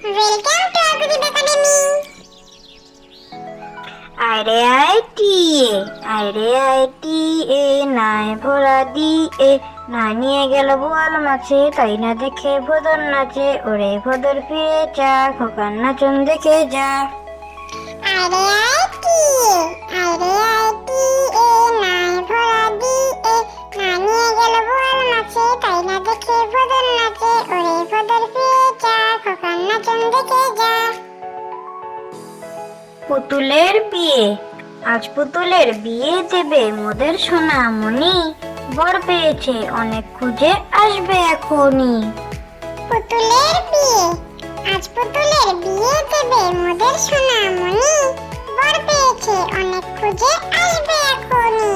Welcome to Agudib Academy. আরে IT এ নাই ভোলা দিয়ে নাই নিয়ে গেল বোয়াল মাছে তাই না দেখে ভোদর নাচে ওরে ভোদর ফিরে যা খোকার নাচন দেখে যা। আরে আইটি এ নাই ভরা দিয়ে না নিয়ে গেল বোয়াল মাছে তাই না দেখে ভোদর নাচে ওরে ভোদর ফিরে যা খোকার নাচন দেখে যা। পুতুলের বিয়ে, আজ পুতুলের বিয়ে দেবে মোদের সোনামণি, বর পেয়েছে অনেক খুঁজে আসবে এখনই। পুতুলের বিয়ে, আজ পুতুলের বিয়ে দেবে মোদের সোনামণি, বর পেয়েছে অনেক খুঁজে আসবে এখনই।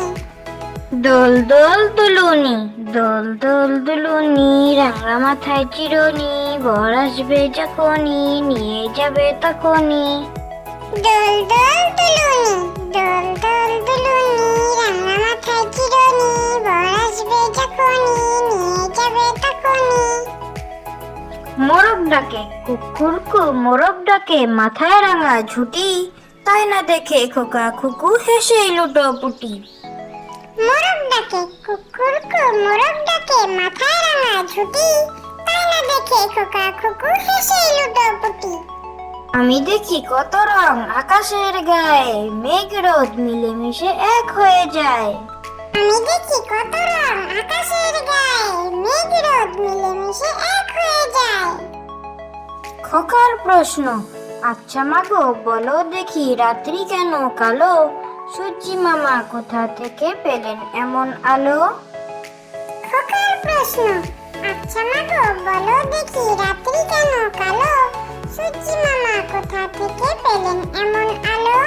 দোল দোল দুলুনি, দোল দোল দুলুনি, রাঙা মাথায় চিরুনি, বর আসবে যখনই নিয়ে যাবে তখনই। দোল দোল দুলুনি, দোল দোল দুলুনি, রাঙা মাথায় চিরুনি, বর আসবে যখনই নিয়ে যাবে তখনই। মোরগ ডাকে কুকুরকু, মোরগ ডাকে মাথায় রাঙা ঝুটি, তাই না দেখে খোকা খুকু হেসে লুটোপুটি। মোরগ ডাকে কুকুরকু, মোরগ ডাকে মাথায় রাঙা ঝুটি, তাই না দেখে খোকা খুকু হেসে লুটোপুটি। আমি দেখি কত রং আকাশের গায়ে, মেঘ রোদ মিলেমিশে এক হয়ে যায়। আমি দেখি কত রং আকাশের গায়ে, মেঘ রোদ মিলেমিশে এক হয়ে যায়। খোকার প্রশ্ন, আচ্ছা মাগো বলো দেখি রাত্রি কেন কালো, সূর্যি মামা কোথা থেকে পেলেন এমন আলো? খোকার প্রশ্ন, আচ্ছা মাগো বলো দেখি রাত্রি কেন কালো, সূর্যি মামা কোথা থেকে পেলেন এমন আলো?